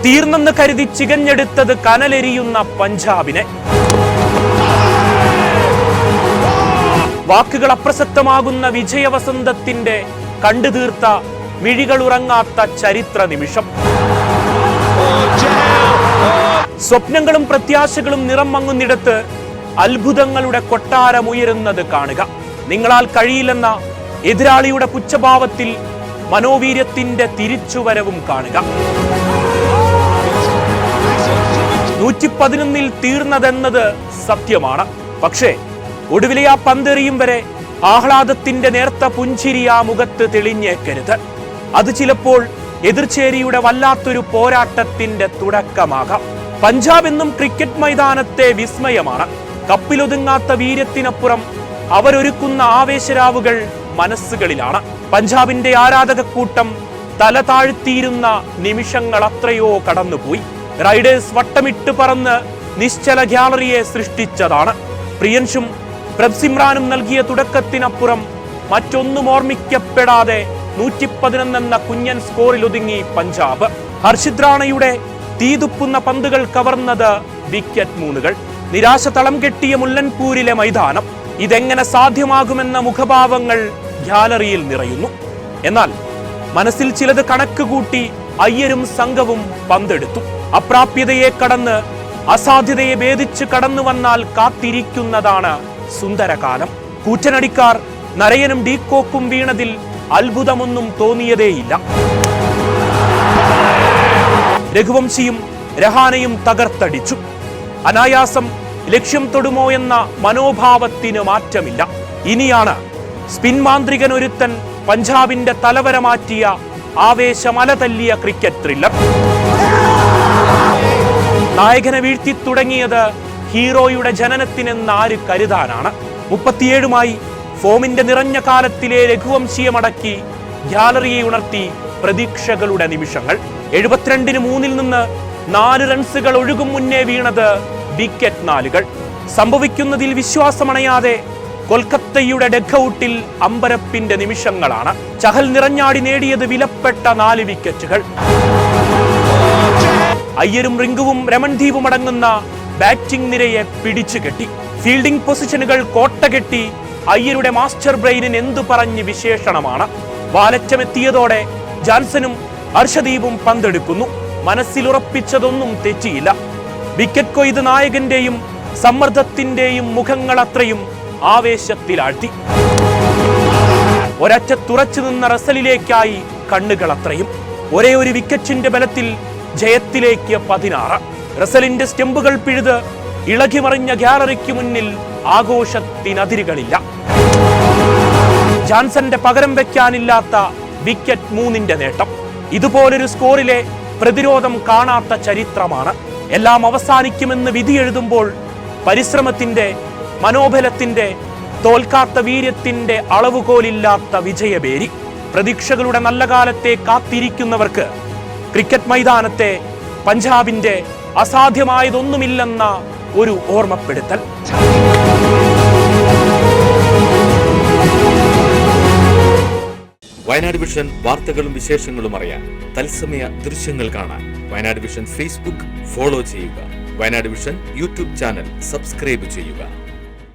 തീർന്നെന്ന് കരുതി ചികഞ്ഞെടുത്തത് കനലെരിയുന്ന പഞ്ചാബിനെ. വാക്കുകൾ അപ്രസക്തമാകുന്ന വിജയവസന്തത്തിന്റെ കണ്ടുതീർത്ത മിഴികളുറങ്ങാത്ത ചരിത്ര നിമിഷം. സ്വപ്നങ്ങളും പ്രത്യാശകളും നിറം മങ്ങുന്നിടത്ത് അത്ഭുതങ്ങളുടെ കൊട്ടാരമുയരുന്നത് കാണുക. നിങ്ങളാൽ കഴിയില്ലെന്ന എതിരാളിയുടെ പുച്ഛഭാവത്തിൽ മനോവീര്യത്തിന്റെ തിരിച്ചുവരവും കാണുക. 111 തീർന്നതെന്നത് സത്യമാണ്. പക്ഷേ ഒടുവിലെ ആ പന്തെറിയും വരെ ആഹ്ലാദത്തിന്റെ നേർത്ത പുഞ്ചിരി ആ മുഖത്ത് തെളിഞ്ഞേക്കരുത്. അത് ചിലപ്പോൾ എതിർചേരിയുടെ വല്ലാത്തൊരു പോരാട്ടത്തിന്റെ തുടക്കമാകാം. പഞ്ചാബ് എന്നും ക്രിക്കറ്റ് മൈതാനത്തെ വിസ്മയമാണ്. കപ്പിലൊതുങ്ങാത്ത വീര്യത്തിനപ്പുറം അവരൊരുക്കുന്ന ആവേശരാവുകൾ മനസ്സുകളിലാണ്. പഞ്ചാബിന്റെ ആരാധകക്കൂട്ടം തല താഴ്ത്തിയിരുന്ന നിമിഷങ്ങൾ അത്രയോ കടന്നുപോയി. റൈഡേഴ്സ് വട്ടമിട്ട് പറന്ന് നിശ്ചല ഗ്യാലറിയെ സൃഷ്ടിച്ചതാണ്. പ്രിയൻഷും പ്രഭ്സിമ്രാനും നൽകിയ തുടക്കത്തിനപ്പുറം മറ്റൊന്നും ഓർമ്മിക്കപ്പെടാതെ 111 എന്ന കുഞ്ഞൻ സ്കോറിൽ ഒതുങ്ങി പഞ്ചാബ്. ഹർഷിത് റാണയുടെ തീതുപ്പുന്ന പന്തുകൾ കവർന്നത് വിക്കറ്റ് 3കൾ. നിരാശ തളം കെട്ടിയ മുല്ലൻപൂരിലെ മൈതാനം. ഇതെങ്ങനെ സാധ്യമാകുമെന്ന മുഖഭാവങ്ങൾ ഗ്യാലറിയിൽ നിറയുന്നു. എന്നാൽ മനസ്സിൽ ചിലത് കണക്ക് കൂട്ടി അയ്യരും സംഘവും പന്തെടുത്തു. അപ്രാപ്യതയെ കടന്ന് അസാധ്യതയെ ഭേദിച്ച് കടന്നു വന്നാൽ കാത്തിരിക്കുന്നതാണ് സുന്ദരകാലം. കൂറ്റനടിക്കാർ നരയനും ഡീകോക്കും വീണതിൽ അത്ഭുതമൊന്നും തോന്നിയതേയില്ല. രഘുവംശിയും രഹാനയും തകർത്തടിച്ചു. അനായാസം ലക്ഷ്യം തൊടുമോ എന്ന മനോഭാവത്തിന് മാറ്റമില്ല. ഇനിയാണ് സ്പിൻ മാന്ത്രികൻ ഒരുത്തൻ പഞ്ചാബിന്റെ തലവര മാറ്റിയ ആവേശമല തല്ലിയ ക്രിക്കറ്റ് ത്രില്ലർ. നായകനെ വീഴ്ത്തി തുടങ്ങിയത് ഹീറോയുടെ ജനനത്തിനെന്ന് ആര് കരുതാനാണ്. 37മായി ഫോമിന്റെ നിറഞ്ഞ കാലത്തിലെ രഘുവംശിയെ മടക്കി ഗ്യാലറിയെ ഉണർത്തി പ്രതീക്ഷകളുടെ നിമിഷങ്ങൾ. 72-3 നിന്ന് 4 റൺസുകൾ ഒഴുകും മുന്നേ വീണത് വിക്കറ്റ് 4കൾ. സംഭവിക്കുന്നതിൽ വിശ്വാസമണയാതെ കൊൽക്കത്തയുടെ ഡെക്കൌട്ടിൽ അമ്പരപ്പിന്റെ നിമിഷങ്ങളാണ്. ചഹൽ നിറഞ്ഞാടി നേടിയത് വിലപ്പെട്ട 4 വിക്കറ്റുകൾ. അയ്യരും റിങ്കുവും രമൺദീപും അടങ്ങുന്ന ബാറ്റിംഗ് നിരയെ പിടിച്ചുകെട്ടി. ഫീൽഡിംഗ് പൊസിഷനുകൾ കോട്ടകെട്ടി അയ്യരുടെ മാസ്റ്റർ ബ്രെയിനിന് എന്തു പറഞ്ഞ് വിശേഷണമാണ്. വാലറ്റമെത്തിയതോടെ ജാൻസനും ഹർഷദീപും പന്തെടുക്കുന്നു. മനസ്സിലുറപ്പിച്ചതൊന്നും തെറ്റിയില്ല. വിക്കറ്റ് കൊയ്ത് നായകന്റെയും സമ്മർദ്ദത്തിന്റെയും മുഖങ്ങൾ അത്രയും ആവേശത്തിലാഴ്ത്തി. ഒരറ്റത്തുറച്ചു നിന്ന റസലിലേക്കായി കണ്ണുകൾ അത്രയും. ഒരേ ഒരു വിക്കറ്റിന്റെ ബലത്തിൽ ജയത്തിലേക്ക് 16. റസലിന്റെ സ്റ്റെമ്പുകൾ പിഴുത് ഇളകിമറിഞ്ഞ ഗ്യാലറിക്ക് മുന്നിൽ ആഘോഷത്തിനതിരുകളില്ല. ജാൻസന്റെ പകരം വെക്കാനില്ലാത്ത വിക്കറ്റ് 3ന്റെ നേട്ടം. ഇതുപോലൊരു സ്കോറിലെ പ്രതിരോധം കാണാത്ത ചരിത്രമാണ്. എല്ലാം അവസാനിക്കുമെന്ന് വിധി എഴുതുമ്പോൾ പരിശ്രമത്തിന്റെ, മനോബലത്തിന്റെ, തോൽക്കാത്ത വീര്യത്തിന്റെ അളവുകോലില്ലാത്ത വിജയബേരി. പ്രതീക്ഷകളുടെ നല്ല കാലത്തെ കാത്തിരിക്കുന്നവർക്ക് ക്രിക്കറ്റ് മൈതാനത്തെ പഞ്ചാബിന്റെ അസാധ്യമായതൊന്നുമില്ലെന്ന ഒരു ഓർമ്മപ്പെടുത്തൽ. വയനാട് വിഷൻ വാർത്തകളും വിശേഷങ്ങളും അറിയാൻ തത്സമയ ദൃശ്യങ്ങൾ കാണാൻ വയനാട് വിഷൻ ഫേസ്ബുക്ക് ഫോളോ ചെയ്യുക. Wayanad vision YouTube channel subscribe ചെയ്യുക.